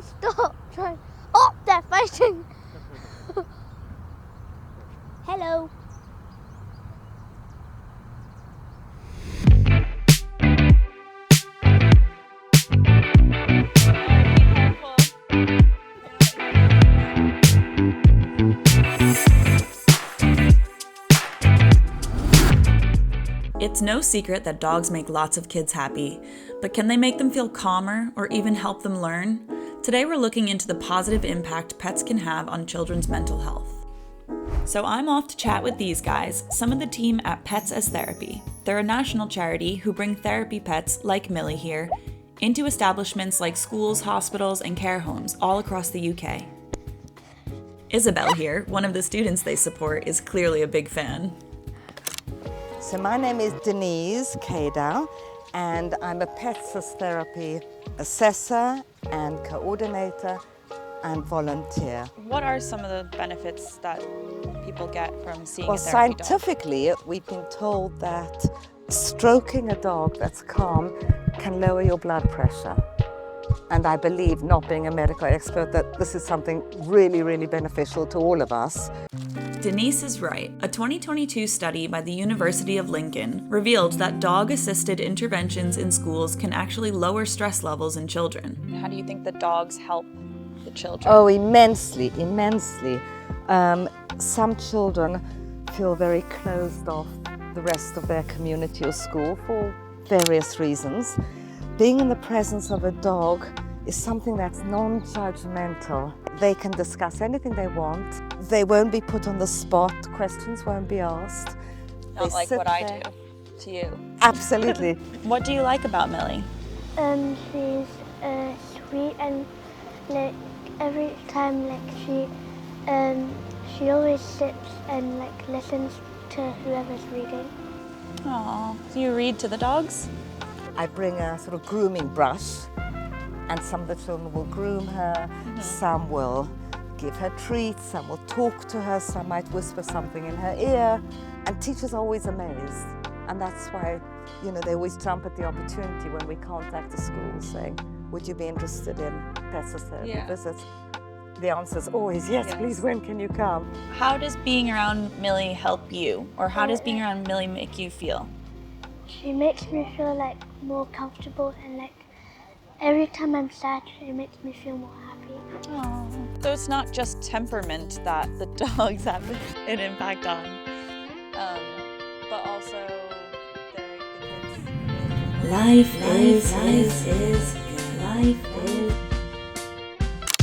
Stop trying. Oh, they're fighting. Hello. It's no secret that dogs make lots of kids happy, but can they make them feel calmer or even help them learn? Today we're looking into the positive impact pets can have on children's mental health. So I'm off to chat with these guys, some of the team at Pets As Therapy. They're a national charity who bring therapy pets, like Millie here, into establishments like schools, hospitals, and care homes all across the UK. Isabel here, one of the students they support, is clearly a big fan. So my name is Denise and I'm a Pets As Therapy assessor and coordinator and volunteer. What are some of the benefits that people get from seeing Well, a therapy dog? scientifically, we've been told that stroking a dog that's calm can lower your blood pressure. And I believe, not being a medical expert, that this is something really, really beneficial to all of us. Denise is right. A 2022 study by the University of Lincoln revealed that dog-assisted interventions in schools can actually lower stress levels in children. How do you think the dogs help the children? Oh, immensely, immensely. Some children feel very closed off the rest of their community or school for various reasons. Being in the presence of a dog is something that's non-judgmental. They can discuss anything they want. They won't be put on the spot. Questions won't be asked. Not like what I do to you. Absolutely. What do you like about Millie? She's sweet and like every time she always sits and like listens to whoever's reading. Aww. Do you read to the dogs? I bring a sort of grooming brush, and some of the children will groom her, some will give her treats, some will talk to her, some might whisper something in her ear. And teachers are always amazed. And that's why, they always jump at the opportunity when we contact the school saying, would you be interested in Pets As Therapy visits? The answer is always, yes, please, when can you come? How does being around Millie help you? Or how does being around Millie make you feel? She makes me feel like more comfortable and like every time I'm sad, she makes me feel more happy. Aww. So it's not just temperament that the dogs have an impact on, but also the kids. Life is.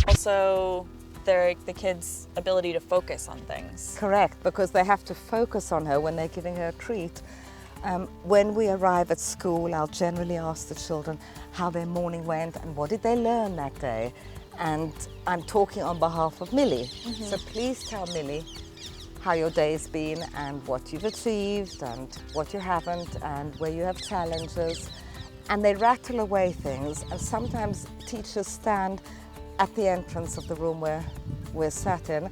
Also, the kids' ability to focus on things. Correct, because they have to focus on her when they're giving her a treat. When we arrive at school, I'll generally ask the children how their morning went and what did they learn that day. And I'm talking on behalf of Millie. So please tell Millie how your day's been and what you've achieved and what you haven't and where you have challenges. And they rattle away things, and sometimes teachers stand at the entrance of the room where we're sat in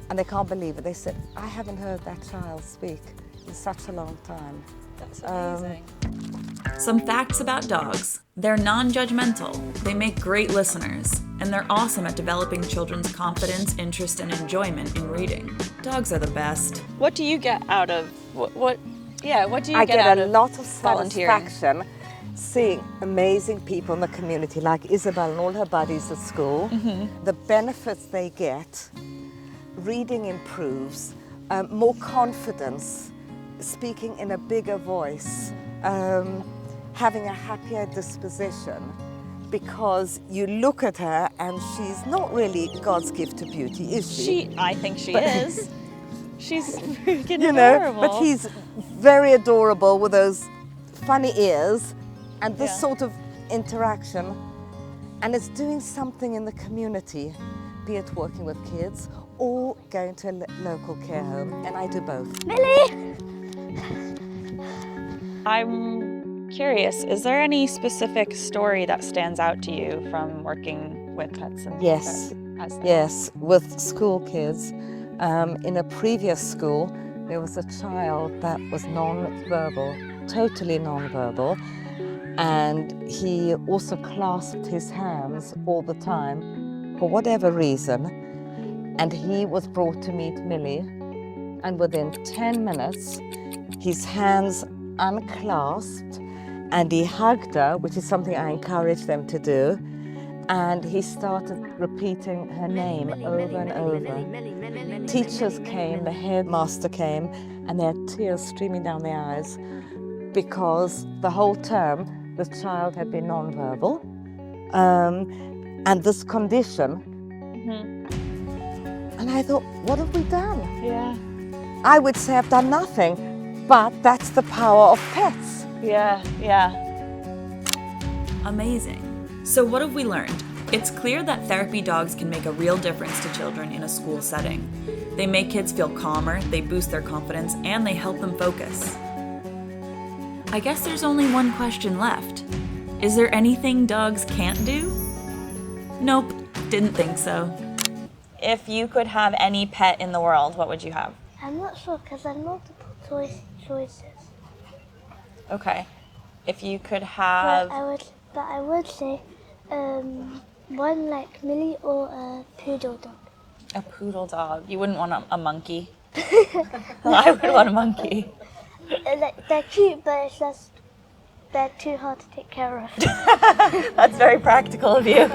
and they can't believe it. They said, I haven't heard that child speak in such a long time. That's amazing. Some facts about dogs. They're non-judgmental, they make great listeners, and they're awesome at developing children's confidence, interest, and enjoyment in reading. Dogs are the best. What do you get out of what do you I get out get a of lot of volunteering? satisfaction seeing amazing people in the community like Isabel and all her buddies at school. The benefits they get, reading improves, more confidence, speaking in a bigger voice, having a happier disposition, because you look at her and she's not really God's gift to beauty, is she? I think she is. She's freaking adorable. But he's very adorable with those funny ears and this sort of interaction. And it's doing something in the community, be it working with kids or going to a local care home, and I do both. Millie! I'm curious, is there any specific story that stands out to you from working with pets and Yes, yes, with school kids. In a previous school, there was a child that was non-verbal, totally non-verbal, and he also clasped his hands all the time for whatever reason, and he was brought to meet Millie, and within 10 minutes, his hands unclasped, and he hugged her, which is something I encourage them to do, and he started repeating her name over and over. Teachers came, the headmaster came, and they had tears streaming down their eyes because the whole term this child had been non-verbal, and this condition. And I thought, what have we done? Yeah. I would say I've done nothing, but that's the power of pets. Yeah. Yeah. Amazing. So what have we learned? It's clear that therapy dogs can make a real difference to children in a school setting. They make kids feel calmer, they boost their confidence, and they help them focus. I guess there's only one question left. Is there anything dogs can't do? Nope, didn't think so. If you could have any pet in the world, what would you have? I'm not sure because there are multiple choices. Okay. If you could have... But I would say one like Millie or a poodle dog. A poodle dog. You wouldn't want a monkey. I would want a monkey. They're cute, but it's just they're too hard to take care of. That's very practical of you.